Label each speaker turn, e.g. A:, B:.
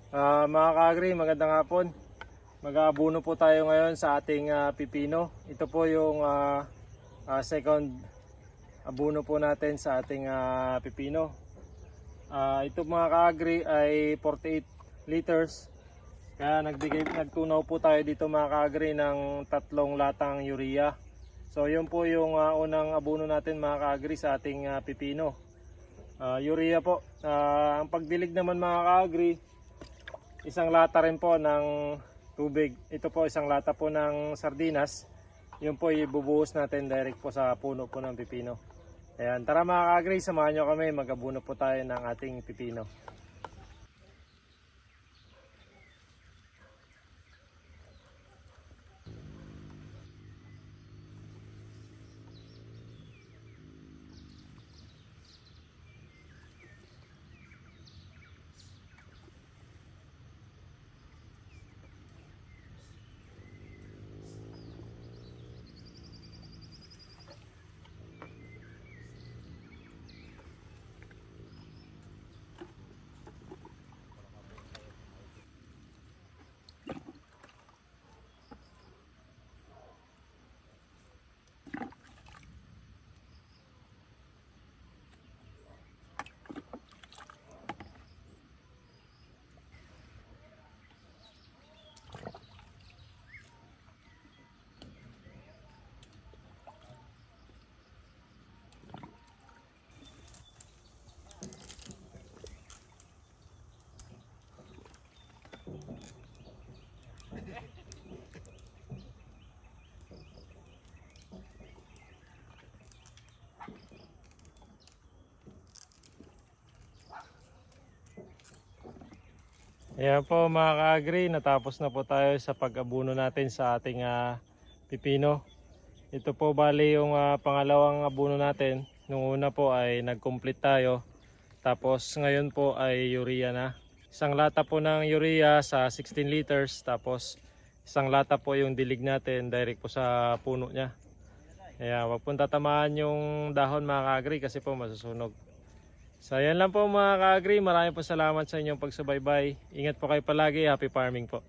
A: Mga ka-agri, magandang hapon. Mag-aabuno po tayo ngayon sa ating pipino. Ito po yung second abuno po natin sa ating pipino. Ito mga ka-agri ay 48 liters. Kaya nagtunaw po tayo dito mga ka-agri ng 3 latang urea. So yun po yung unang abuno natin mga ka-agri sa ating pipino. Urea po. Ang pagdilig naman mga ka-agri, isang lata rin po ng tubig. Ito po isang lata po ng sardinas. Yun po ibubuhos natin direct po sa puno po ng pipino. Ayan, tara mga ka-agri, samahan nyo kami. Mag-abuno po tayo ng ating pipino. Ayan po mga ka-agri, natapos na po tayo sa pag-abuno natin sa ating pipino. Ito po bali yung pangalawang abuno natin. Nung una po ay nag-complete tayo. Tapos ngayon po ay urea na. Isang lata po ng urea sa 16 liters. Tapos isang lata po yung dilig natin direct po sa puno niya. Ayan, wag pong tatamaan yung dahon mga ka-agri kasi po masusunog. So yan lang po mga ka-agri, maraming po salamat sa inyong pagsubaybay. Ingat po kayo palagi, happy farming po.